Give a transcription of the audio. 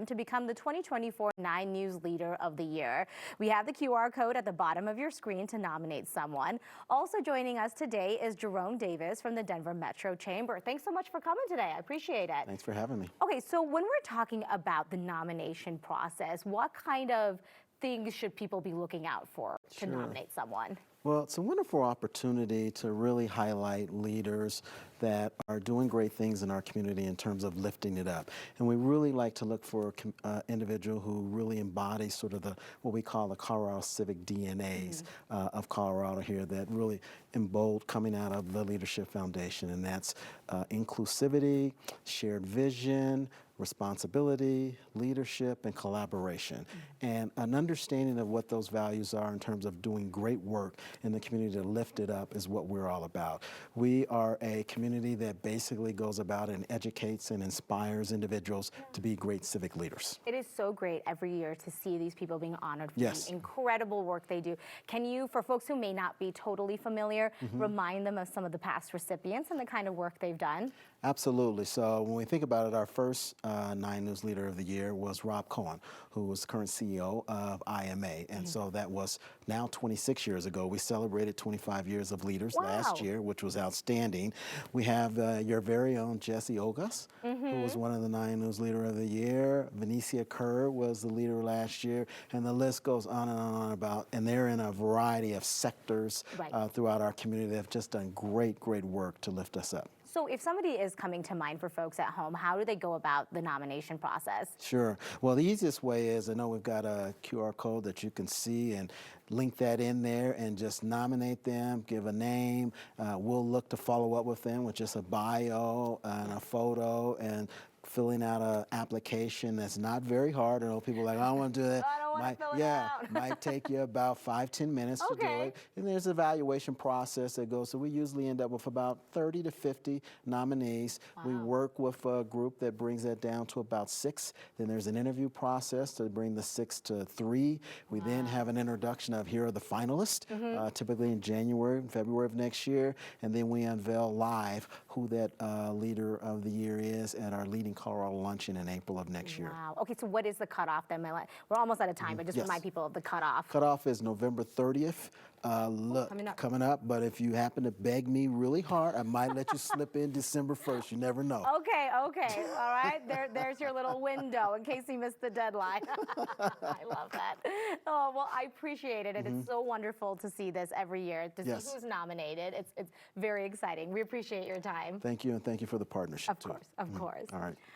to become the 2024 9 News Leader of the Year. We have the QR code at the bottom of your screen to nominate someone. Also joining us today is Jerome Davis from the Denver Metro Chamber. Thanks so much for coming today. I appreciate it. Thanks for having me. Okay, so when we're talking about the nomination process, what kind of things should people be looking out for to nominate someone? Well, it's a wonderful opportunity to really highlight leaders that are doing great things in our community in terms of lifting it up. And we really like to look for an individual who really embodies sort of what we call the Colorado Civic DNAs of Colorado here that really embody coming out of the Leadership Foundation. And that's inclusivity, shared vision, responsibility, leadership, and collaboration. And an understanding of what those values are in terms of doing great work in the community to lift it up is what we're all about. We are a community that basically goes about and educates and inspires individuals to be great civic leaders. It is so great every year to see these people being honored for Yes. the incredible work they do. Can you, for folks who may not be totally familiar, remind them of some of the past recipients and the kind of work they've done? Absolutely. So when we think about it, our first 9 News Leader of the Year was Rob Cohen, who was current CEO of IMA. And so that was now 26 years ago. We celebrated 25 years of leaders last year, which was outstanding. We have your very own Jesse Ogas, who was one of the 9 News Leader of the Year. Venetia Kerr was the leader last year. And the list goes on and on about, and they're in a variety of sectors throughout our community that have just done great, great work to lift us up. So if somebody is coming to mind for folks at home, how do they go about the nomination process? Sure. Well, the easiest way is, I know we've got a QR code that you can see and link that in there and just nominate them, give a name. We'll look to follow up with them with just a bio and a photo and filling out an application that's not very hard. I know people are like, I don't want to do that. I don't want to fill it out. Might take you about 5-10 minutes to do it. And there's an evaluation process that goes. So we usually end up with about 30 to 50 nominees. We work with a group that brings that down to about 6. Then there's an interview process to bring the 6 to 3. We then have an introduction of here are the finalists, typically in January and February of next year. And then we unveil live who that Leader of the Year is at our Leading Colorado Luncheon in April of next year. Wow. Okay, so what is the cutoff then? We're almost out of time, but just remind people of the cutoff. Cutoff is November 30th. Coming up. But if you happen to beg me really hard, I might let you slip in December 1st. You never know. Okay. All right. There's your little window in case you missed the deadline. I love that. Oh, well, I appreciate it. And it's so wonderful to see this every year, to see who's nominated. It's very exciting. We appreciate your time. Thank you, and thank you for the partnership, Of course. All right.